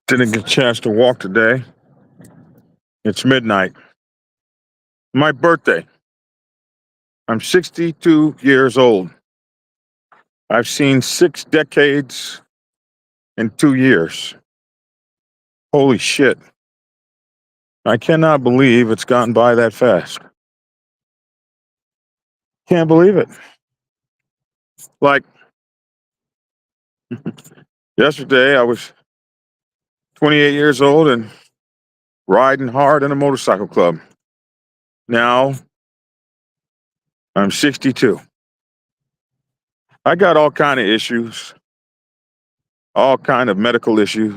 Didn't get a chance to walk today. It's midnight. My birthday. I'm 62 years old. I've seen 6 decades in 2 years. Holy shit. I cannot believe it's gone by that fast. Can't believe it. Like, yesterday I was 28 years old and riding hard in a motorcycle club. Now I'm 62. I got all kind of issues, all kind of medical issues,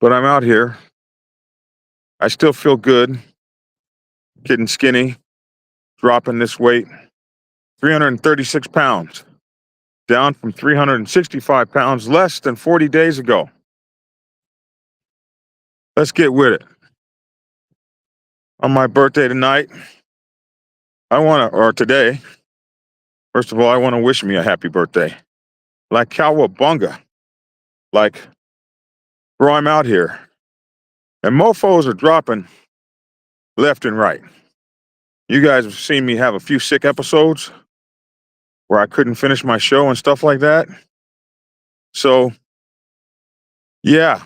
but I'm out here. I still feel good, getting skinny, dropping this weight, 336 pounds, down from 365 pounds less than 40 days ago. Let's get with it. On my birthday tonight, today, first of all, I want to wish me a happy birthday. Like cowabunga. Like, bro, I'm out here. And mofos are dropping left and right. You guys have seen me have a few sick episodes where I couldn't finish my show and stuff like that. So, yeah,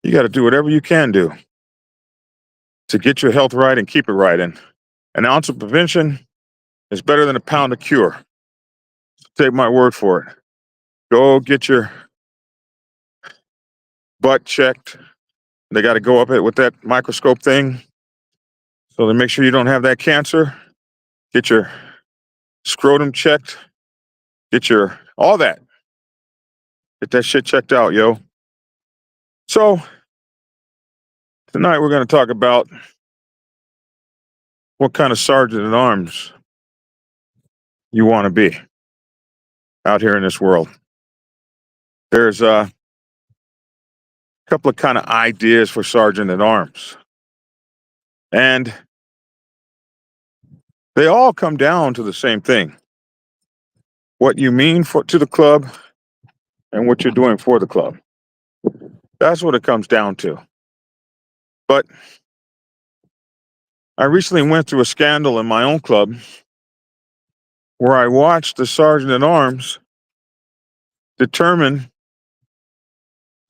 you got to do whatever you can do to get your health right and keep it right. And an ounce of prevention is better than a pound of cure. So take my word for it. Go get your butt checked. They got to go up it with that microscope thing so they make sure you don't have that cancer. Get your scrotum checked. Get your all that. Get that shit checked out, yo. So tonight we're going to talk about what kind of sergeant at arms you want to be out here in this world. There's a couple of kind of ideas for sergeant at arms. And they all come down to the same thing. What you mean to the club and what you're doing for the club. That's what it comes down to. But I recently went through a scandal in my own club where I watched the sergeant at arms determine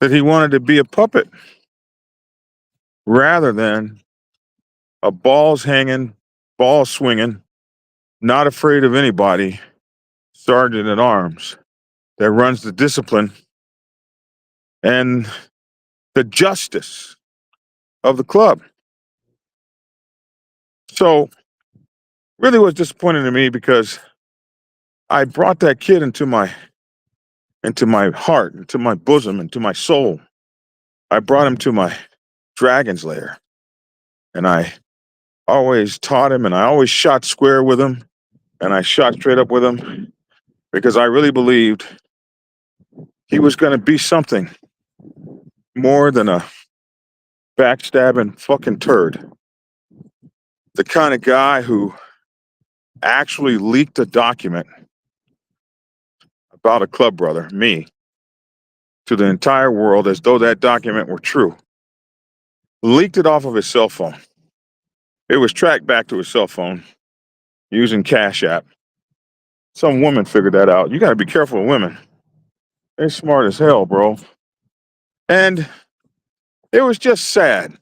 that he wanted to be a puppet rather than a balls hanging, ball swinging, not afraid of anybody sergeant at arms that runs the discipline and the justice of the club. So really was disappointing to me because I brought that kid into my heart, into my bosom, into my soul. I brought him to my dragon's lair. And I always taught him and I always shot square with him and I shot straight up with him because I really believed he was going to be something more than a backstabbing fucking turd. The kind of guy who actually leaked a document about a club brother, me, to the entire world as though that document were true. Leaked it off of his cell phone. It was tracked back to his cell phone using Cashapp. Some woman figured that out. You got to be careful with women. They're smart as hell, bro. And it was just sad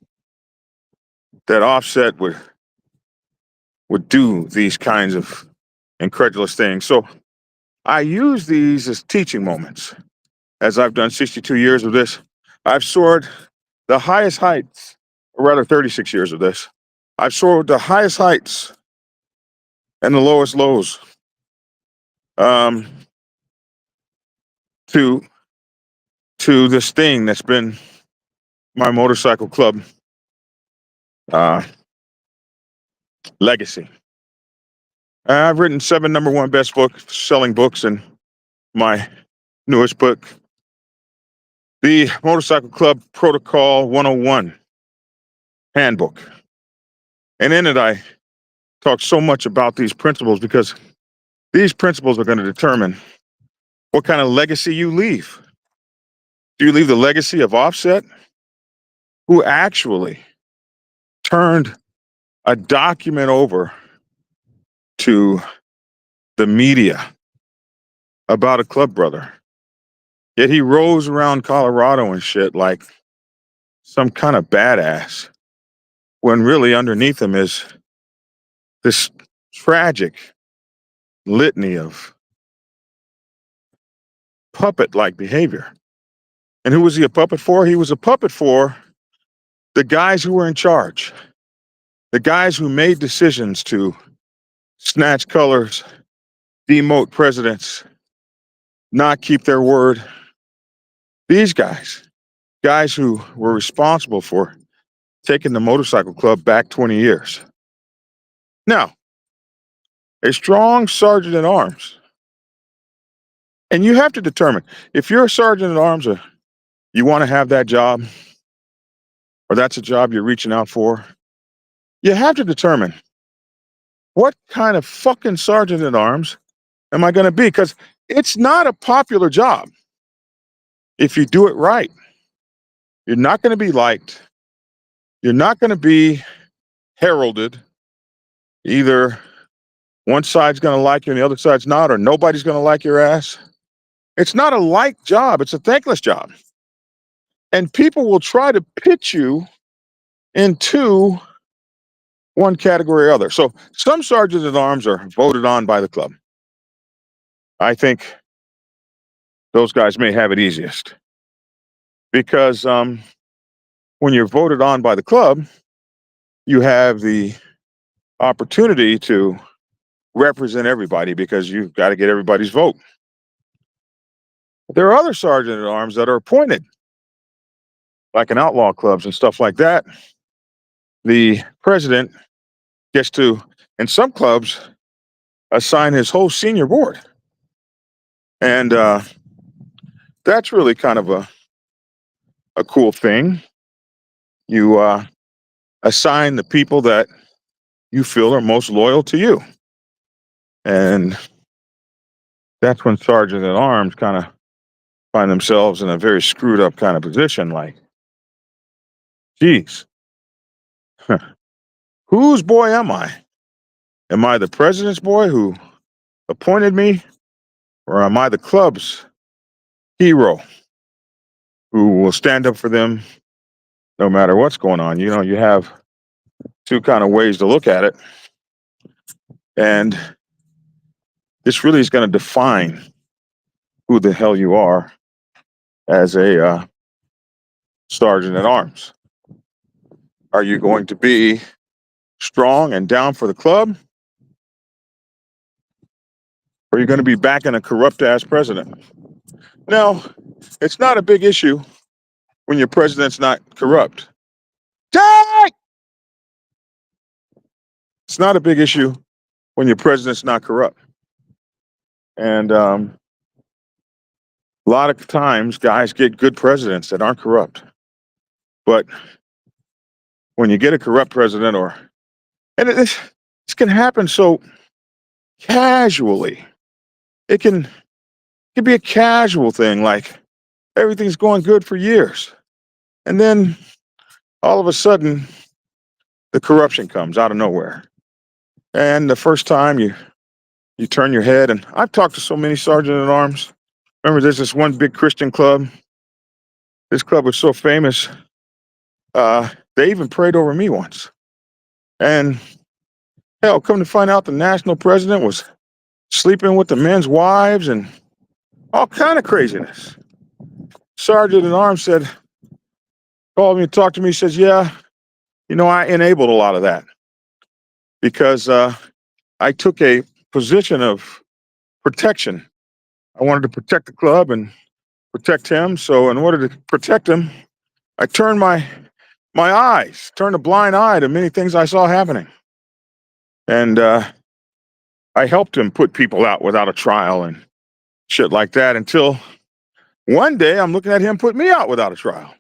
that Offset would do these kinds of incredulous things. So I use these as teaching moments. As I've done 62 years of this, I've soared the highest heights, or rather 36 years of this. I've soared the highest heights and the lowest lows to this thing that's been my motorcycle club legacy. I've written 7 #1 best selling books, and my newest book, the Motorcycle Club Protocol 101 Handbook. And in it, I talk so much about these principles because these principles are going to determine what kind of legacy you leave Do you leave the legacy of Offset, who actually turned a document over to the media about a club brother? Yet he rose around Colorado and shit like some kind of badass, when really underneath him is this tragic litany of puppet-like behavior. And who was he a puppet for? He was a puppet for the guys who were in charge, the guys who made decisions to snatch colors, demote presidents, not keep their word. These guys who were responsible for taking the motorcycle club back 20 years. Now, a strong sergeant at arms, and you have to determine if you're a sergeant at arms or you want to have that job, or that's a job you're reaching out for, you have to determine what kind of fucking sergeant at arms am I going to be? Because it's not a popular job. If you do it right, you're not going to be liked. You're not going to be heralded. Either one side's going to like you and the other side's not, or nobody's going to like your ass. It's not a liked job. It's a thankless job. And people will try to pitch you into one category or other. So some sergeants at arms are voted on by the club. I think those guys may have it easiest because when you're voted on by the club, you have the opportunity to represent everybody because you've got to get everybody's vote. There are other sergeant at arms that are appointed, like in outlaw clubs and stuff like that. The president gets to, in some clubs, assign his whole senior board. And that's really kind of a cool thing. You assign the people that you feel are most loyal to you. And that's when sergeants at arms kind of find themselves in a very screwed up kind of position, like, geez, whose boy am I? Am I the president's boy who appointed me? Or am I the club's hero who will stand up for them no matter what's going on? You know, you have two kind of ways to look at it. And this really is going to define who the hell you are as a sergeant at arms. Are you going to be strong and down for the club? Or are you going to be backing a corrupt ass president? Now, it's not a big issue when your president's not corrupt. Jack! It's not a big issue when your president's not corrupt. And a lot of times, guys get good presidents that aren't corrupt. But when you get a corrupt president, and this can happen so casually. It can be a casual thing, like everything's going good for years. And then all of a sudden, the corruption comes out of nowhere. And the first time you turn your head, and I've talked to so many sergeant at arms. Remember, there's this one big Christian club. This club was so famous, they even prayed over me once. And hell, come to find out the national president was sleeping with the men's wives and all kind of craziness. Sergeant at arms called me and talked to me, says, yeah, you know, I enabled a lot of that because I took a position of protection. I wanted to protect the club and protect him. So in order to protect him, I turned my eyes, turned a blind eye to many things I saw happening. And I helped him put people out without a trial and shit like that until one day I'm looking at him put me out without a trial.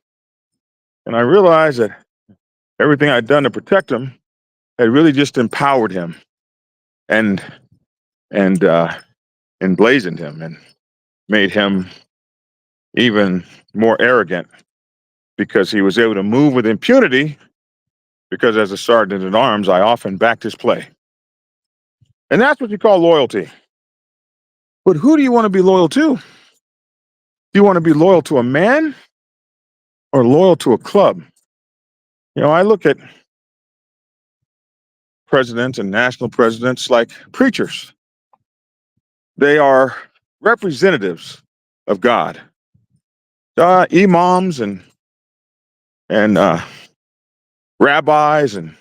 And I realized that everything I'd done to protect him had really just empowered him and emblazoned him and made him even more arrogant because he was able to move with impunity because as a sergeant at arms, I often backed his play. And that's what you call loyalty. But who do you want to be loyal to? Do you want to be loyal to a man or loyal to a club? You know, I look at presidents and national presidents like preachers. They are representatives of God. Imams and rabbis and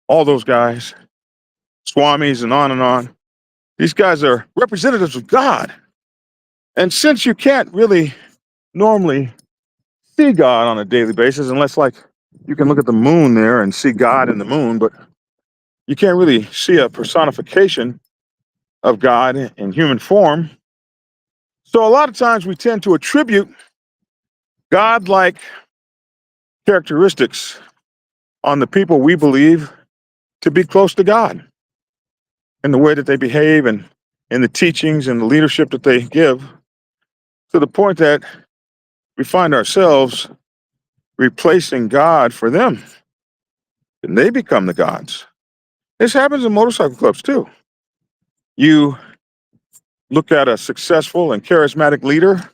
all those guys, swamis and on and on. These guys are representatives of God. And since you can't really normally see God on a daily basis, unless like you can look at the moon there and see God in the moon, but you can't really see a personification of God in human form. So a lot of times we tend to attribute God-like characteristics on the people we believe to be close to God in the way that they behave and in the teachings and the leadership that they give, to the point that we find ourselves replacing God for them. And they become the gods. This happens in motorcycle clubs too. You look at a successful and charismatic leader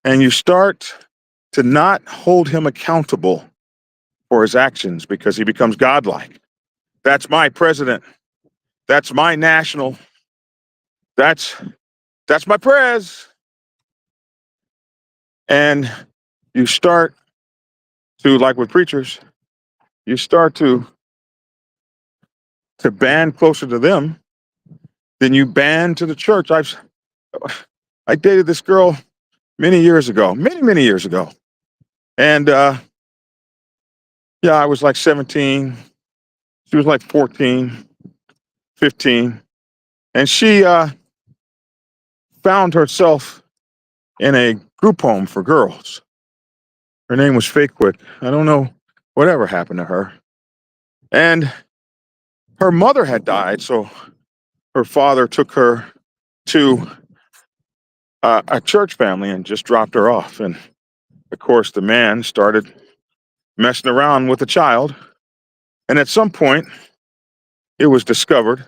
and you start to not hold him accountable for his actions because he becomes godlike. That's my president. That's my national. That's my prez. And you start to, like with preachers, you start to band closer to them than you band to the church. I dated this girl many years ago, many years ago. And yeah, I was like 17. She was like 14, 15. And she found herself in a group home for girls. Her name was Fakewood. I don't know whatever happened to her. And her mother had died, so her father took her to a church family and just dropped her off. And of course, the man started messing around with the child. And at some point, it was discovered.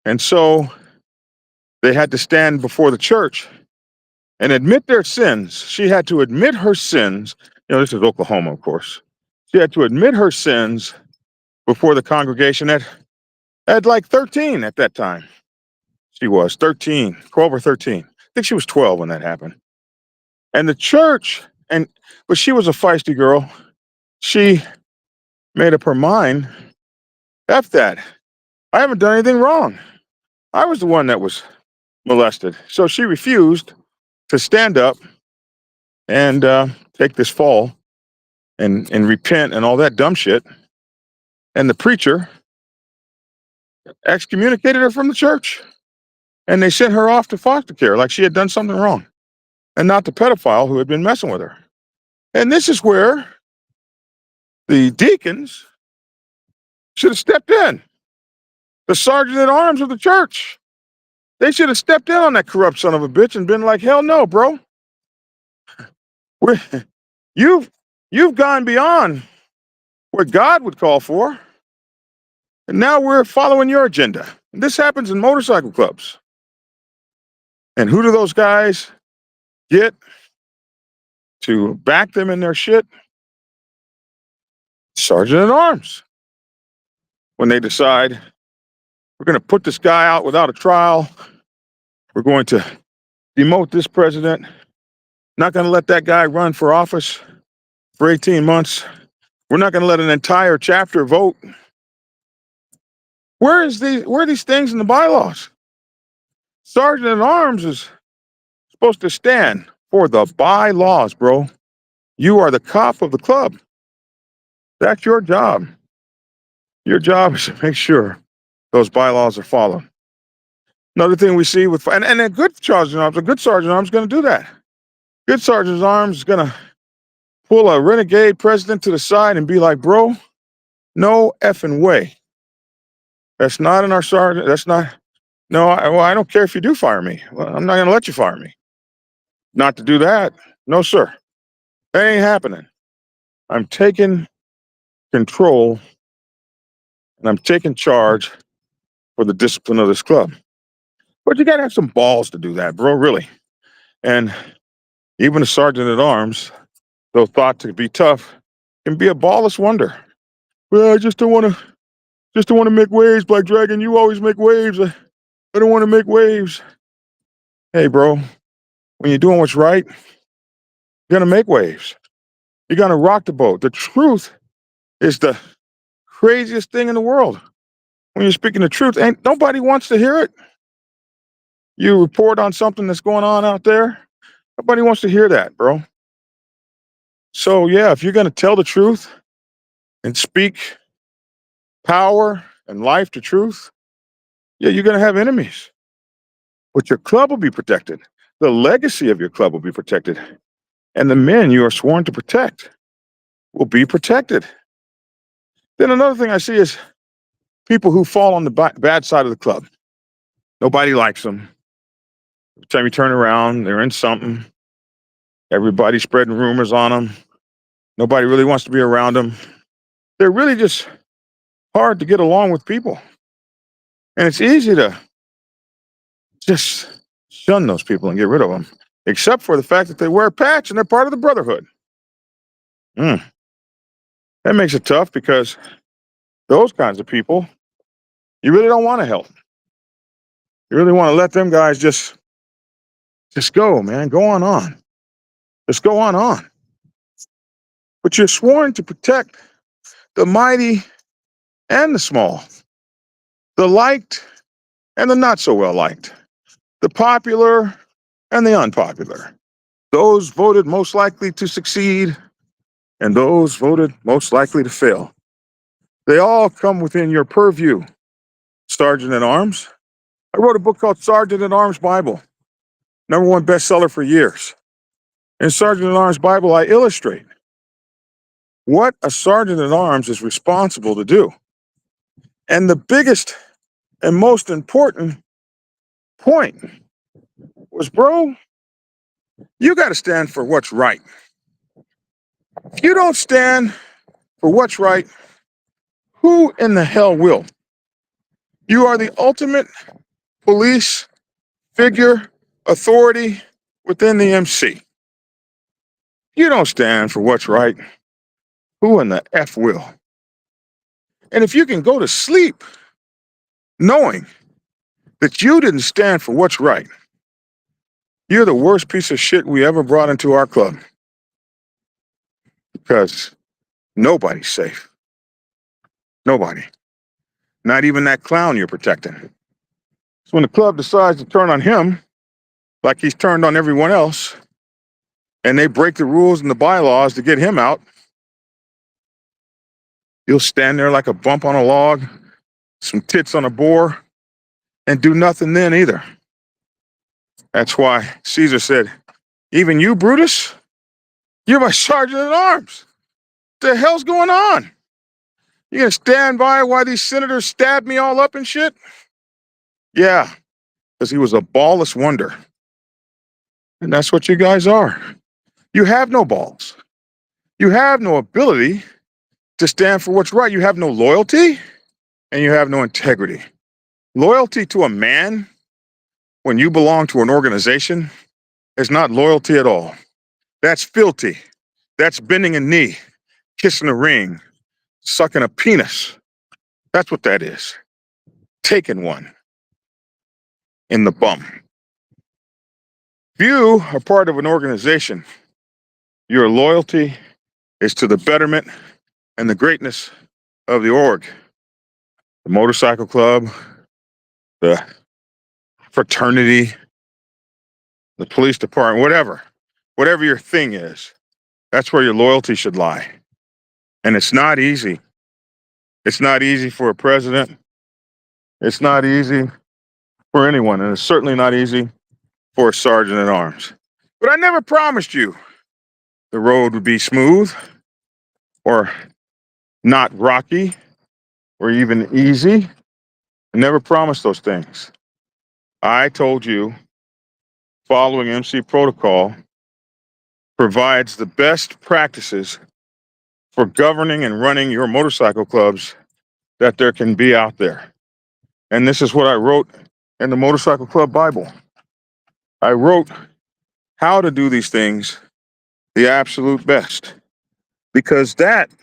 And so they had to stand before the church and admit their sins. She had to admit her sins. You know, this is Oklahoma, of course. She had to admit her sins before the congregation at like 13 at that time. She was 13, 12 or 13. I think she was 12 when that happened. And the church, but she was a feisty girl. She made up her mind, F that. I haven't done anything wrong. I was the one that was molested. So she refused to stand up and take this fall and repent and all that dumb shit. And the preacher excommunicated her from the church. And they sent her off to foster care like she had done something wrong, and not the pedophile who had been messing with her. And this is where the deacons should have stepped in. The sergeant at arms of the church. They should have stepped in on that corrupt son of a bitch and been like, hell no, bro. You've gone beyond what God would call for. And now we're following your agenda. And this happens in motorcycle clubs. And who do those guys get to back them in their shit? Sergeant at arms. When they decide, we're going to put this guy out without a trial, we're going to demote this president, not going to let that guy run for office for 18 months. We're not going to let an entire chapter vote. Where are these things in the bylaws? Sergeant at arms is supposed to stand for the bylaws, bro. You are the cop of the club. That's your job. Your job is to make sure those bylaws are followed. Another thing we see with, and a good sergeant at arms is going to do that. Good sergeant at arms is going to pull a renegade president to the side and be like, bro, no effing way. That's not in our sergeant. That's not, no, I don't care if you do fire me. Well, I'm not going to let you fire me. not to do that. No, sir. That ain't happening. I'm taking control and I'm taking charge for the discipline of this club. But you got to have some balls to do that, bro, really. And even a sergeant at arms, though thought to be tough, can be a ballless wonder. Well, I just don't want to make waves, Black Dragon. You always make waves. I don't want to make waves. Hey, bro, when you're doing what's right, you're gonna make waves. You're gonna rock the boat. The truth is the craziest thing in the world. When you're speaking the truth, ain't nobody wants to hear it. You report on something that's going on out there, nobody wants to hear that, bro. So yeah, if you're gonna tell the truth and speak power and life to truth, yeah, you're gonna have enemies. But your club will be protected. The legacy of your club will be protected. And the men you are sworn to protect will be protected. Then another thing I see is people who fall on the bad side of the club. Nobody likes them. Every time you turn around, they're in something. Everybody's spreading rumors on them. Nobody really wants to be around them. They're really just hard to get along with people. And it's easy to just shun those people and get rid of them, except for the fact that they wear a patch and they're part of the brotherhood. That makes it tough because those kinds of people, you really don't want to help. You really want to let them guys just go, man. Go on. Just go on. But you're sworn to protect the mighty and the small, the liked and the not so well liked, the popular and the unpopular, those voted most likely to succeed and those voted most likely to fail. They all come within your purview, Sergeant at Arms. I wrote a book called Sergeant at Arms Bible, #1 bestseller for years. In Sergeant at Arms Bible, I illustrate what a sergeant at arms is responsible to do. And the biggest and most important point was, bro, you got to stand for what's right. If you don't stand for what's right, who in the hell will? You are the ultimate police figure, authority within the MC. You don't stand for what's right, who in the F will? And if you can go to sleep knowing that you didn't stand for what's right, you're the worst piece of shit we ever brought into our club. Because nobody's safe. Nobody. Not even that clown you're protecting. So when the club decides to turn on him, like he's turned on everyone else, and they break the rules and the bylaws to get him out, you'll stand there like a bump on a log, some tits on a boar, and do nothing then either. That's why Caesar said, even you, Brutus, you're my sergeant at arms. What the hell's going on? You gonna stand by while these senators stab me all up and shit? Yeah, because he was a ballless wonder. And that's what you guys are. You have no balls. You have no ability to stand for what's right. You have no loyalty and you have no integrity. Loyalty to a man when you belong to an organization is not loyalty at all. That's filthy. That's bending a knee, kissing a ring, sucking a penis. That's what that is. Taking one in the bum. If you are part of an organization, your loyalty is to the betterment and the greatness of the org, the motorcycle club, the fraternity, the police department, whatever your thing is, that's where your loyalty should lie. And it's not easy. It's not easy for a president. It's not easy for anyone. And it's certainly not easy for a sergeant at arms. But I never promised you the road would be smooth or not rocky or even easy. I never promised those things. I told you, following MC protocol, provides the best practices for governing and running your motorcycle clubs that there can be out there. And this is what I wrote in the Motorcycle Club Bible. I wrote how to do these things the absolute best, because that's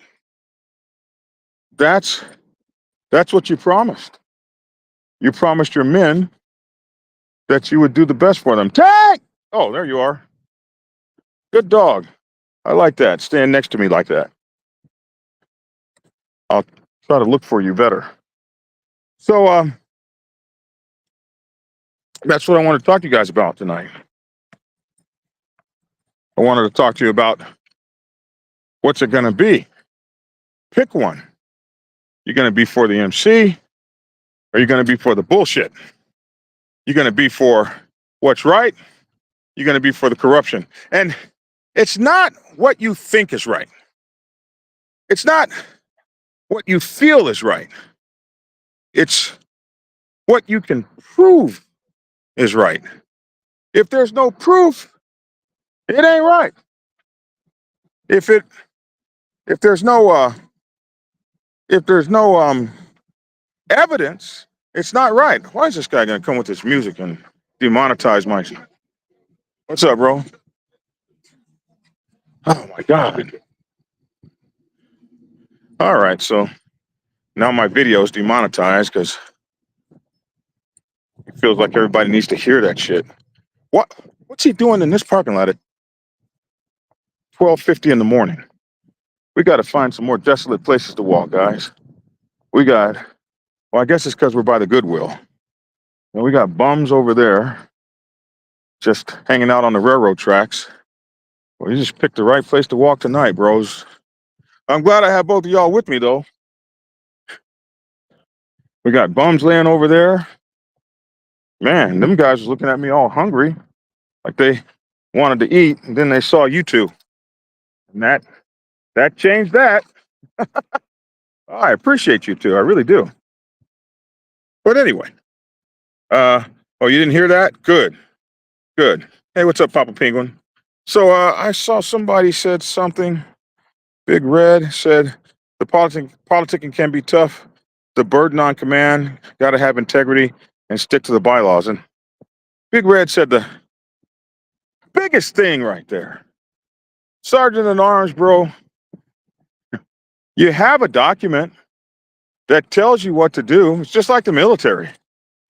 what you promised. You promised your men that you would do the best for them. Tank! Oh, there you are. Good dog. I like that. Stand next to me like that. I'll try to look for you better. So that's what I want to talk to you guys about tonight. I wanted to talk to you about what's it going to be. Pick one. You're going to be for the MC, or you're going to be for the bullshit? You're going to be for what's right. You're going to be for the corruption. And it's not what you think is right. It's not what you feel is right. It's what you can prove is right. If there's no proof, it ain't right. If there's no evidence, it's not right. Why is this guy gonna come with this music and demonetize my? What's up, bro? Oh my God. All right, so now my video is demonetized because it feels like everybody needs to hear that shit. What's he doing in this parking lot at 12:50 in the morning? We got to find some more desolate places to walk, guys. Well, I guess it's because we're by the Goodwill. And we got bums over there just hanging out on the railroad tracks. Well, you just picked the right place to walk tonight, bros. I'm glad I have both of y'all with me, though. We got bums laying over there. Man, them guys was looking at me all hungry, like they wanted to eat, and then they saw you two. And that changed that. I appreciate you two, I really do. But anyway, oh, you didn't hear that? Good. Hey, what's up, Papa Penguin? So I saw somebody said something. Big Red said the politicking can be tough. The burden on command, got to have integrity and stick to the bylaws. And Big Red said the biggest thing right there. Sergeant at Arms, bro, you have a document that tells you what to do. It's just like the military.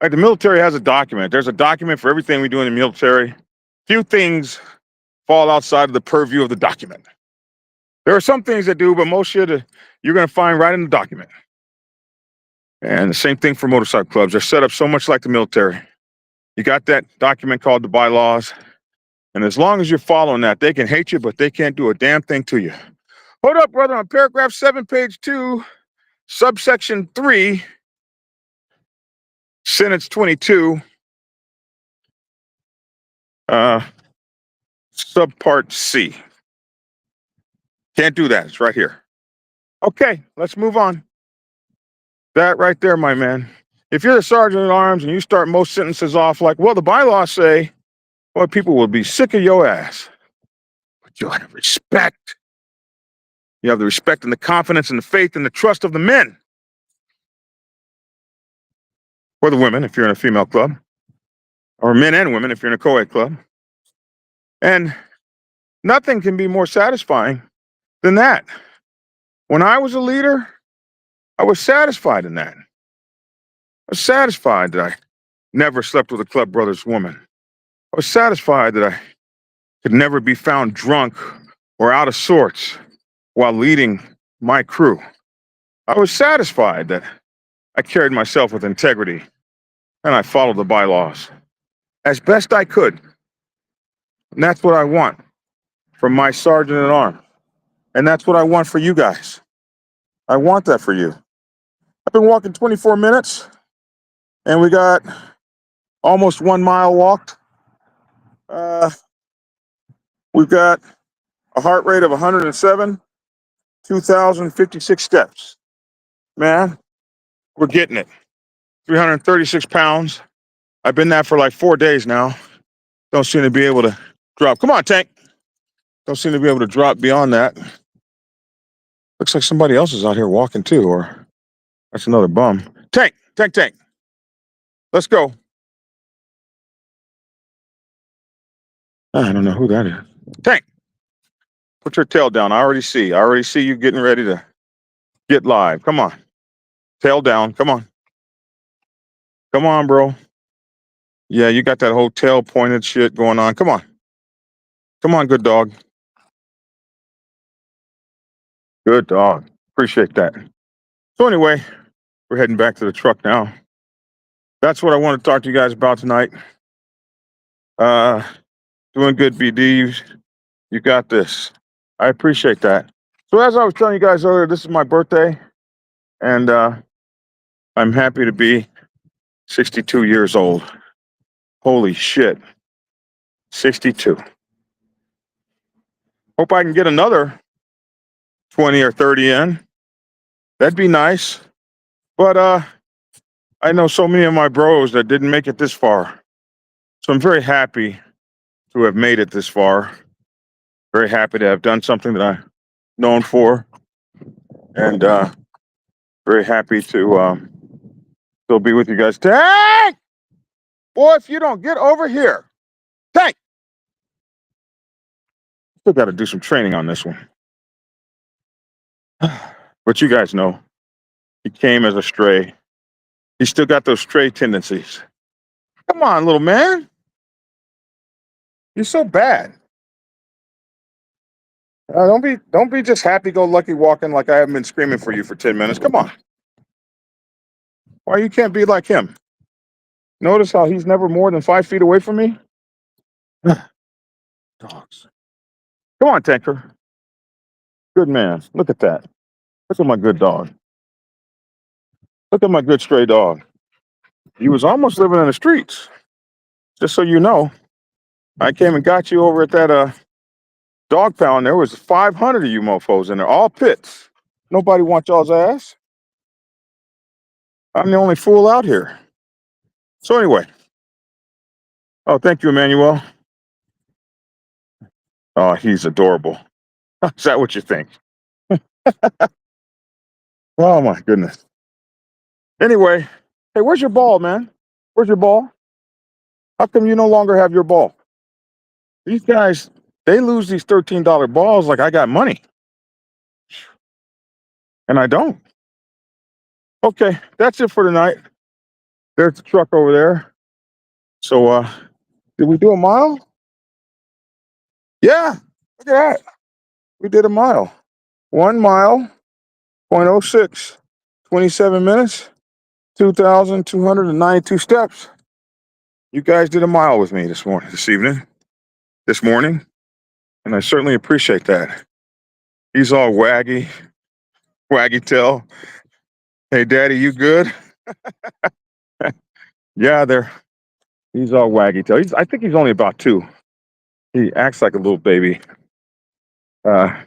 Like the military has a document. There's a document for everything we do in the military. Few things fall outside of the purview of the document. There are some things that do, but most shit you're going to find right in the document. And the same thing for motorcycle clubs. They're set up so much like the military. You got that document called the bylaws. And as long as you're following that, they can hate you, but they can't do a damn thing to you. Hold up, brother. On paragraph 7, page 2, subsection 3, sentence 22, subpart C. Can't do that. It's right here. Okay, let's move on. That right there, my man. If you're the sergeant at arms and you start most sentences off like, well, the bylaws say, well, people will be sick of your ass. But you'll have respect. You have the respect and the confidence and the faith and the trust of the men. Or the women, if you're in a female club. Or men and women, if you're in a co-ed club. And nothing can be more satisfying than that. When I was a leader, I was satisfied in that. I was satisfied that I never slept with a club brother's woman. I was satisfied that I could never be found drunk or out of sorts while leading my crew. I was satisfied that I carried myself with integrity and I followed the bylaws as best I could. And that's what I want from my sergeant at arms. And that's what I want for you guys. I want that for you. I've been walking 24 minutes and we got almost 1 mile walked. We've got a heart rate of 107, 2,056 steps. Man, we're getting it. 336 pounds. I've been that for like 4 days now. Don't seem to be able to drop. Come on, Tank. Don't seem to be able to drop beyond that. Looks like somebody else is out here walking too, or that's another bum. Tank, tank, tank. Let's go. I don't know who that is. Tank, put your tail down. I already see you getting ready to get live. Come on. Tail down. Come on. Come on, bro. Yeah, you got that whole tail pointed shit going on. Come on. Come on, good dog. Good dog. Appreciate that. So anyway, we're heading back to the truck now. That's what I want to talk to you guys about tonight. Doing good, BD. You got this. I appreciate that. So as I was telling you guys earlier, this is my birthday, and I'm happy to be 62 years old. Holy shit. 62. Hope I can get another 20 or 30 in. That'd be nice. But I know so many of my bros that didn't make it this far. So I'm very happy to have made it this far. Very happy to have done something that I'm known for. And very happy to still be with you guys. Tank! Boy, if you don't get over here. Tank! Still got to do some training on this one. But you guys know, he came as a stray. He's still got those stray tendencies. Come on, little man. You're so bad. Don't be just happy-go-lucky walking like I haven't been screaming for you for 10 minutes. Come on. Why you can't be like him? Notice how he's never more than 5 feet away from me? Dogs. Come on, Tanker. Good man. Look at that. Look at my good dog. Look at my good stray dog. He was almost living in the streets. Just so you know, I came and got you over at that dog pound. There was 500 of you mofos in there, all pits. Nobody wants y'all's ass. I'm the only fool out here. So anyway. Oh, thank you, Emmanuel. Oh, he's adorable. Is that what you think? Oh my goodness. Anyway, hey, where's your ball, man? Where's your ball? How come you no longer have your ball? These guys, they lose these $13 balls like I got money. And I don't. Okay, that's it for tonight. There's the truck over there. So did we do a mile? Yeah, look at that. We did a mile. 1 mile, 0.06, 27 minutes, 2,292 steps. You guys did a mile with me this morning, and I certainly appreciate that. He's all waggy tail. Hey, Daddy, you good? Yeah, he's all waggy tail. I think he's only about 2. He acts like a little baby. I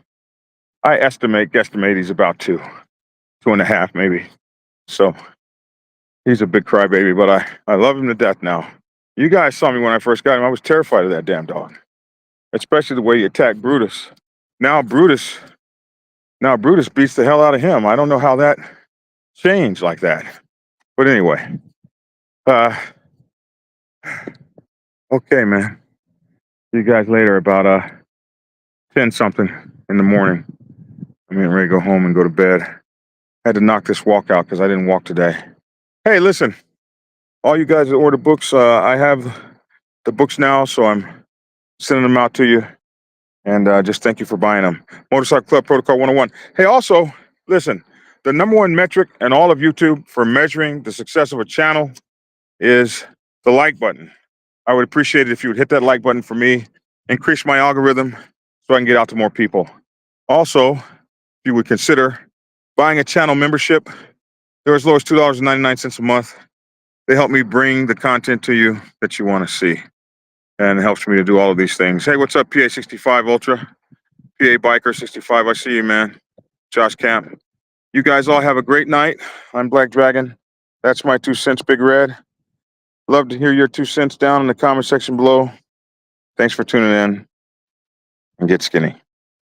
guesstimate he's about 2.5 maybe. So he's a big crybaby, but I love him to death now. You guys saw me when I first got him. I was terrified of that damn dog, especially the way he attacked Brutus. Now Brutus beats the hell out of him. I don't know how that changed like that. But anyway, okay, man. See you guys later about 10 something in the morning. I'm getting ready to go home and go to bed. Had to knock this walk out because I didn't walk today. Hey, listen, all you guys that order books, I have the books now, so I'm sending them out to you. And just thank you for buying them. Motorcycle Club Protocol 101. Hey, also, listen, the #1 metric in all of YouTube for measuring the success of a channel is the like button. I would appreciate it if you would hit that like button for me, increase my algorithm so I can get out to more people. Also, if you would consider buying a channel membership, they're as low as $2.99 a month. They help me bring the content to you that you want to see. And it helps me to do all of these things. Hey, what's up, PA65 Ultra? PA Biker 65, I see you, man. Josh Camp. You guys all have a great night. I'm Black Dragon. That's my 2 cents, Big Red. Love to hear your 2 cents down in the comment section below. Thanks for tuning in. and get skinny.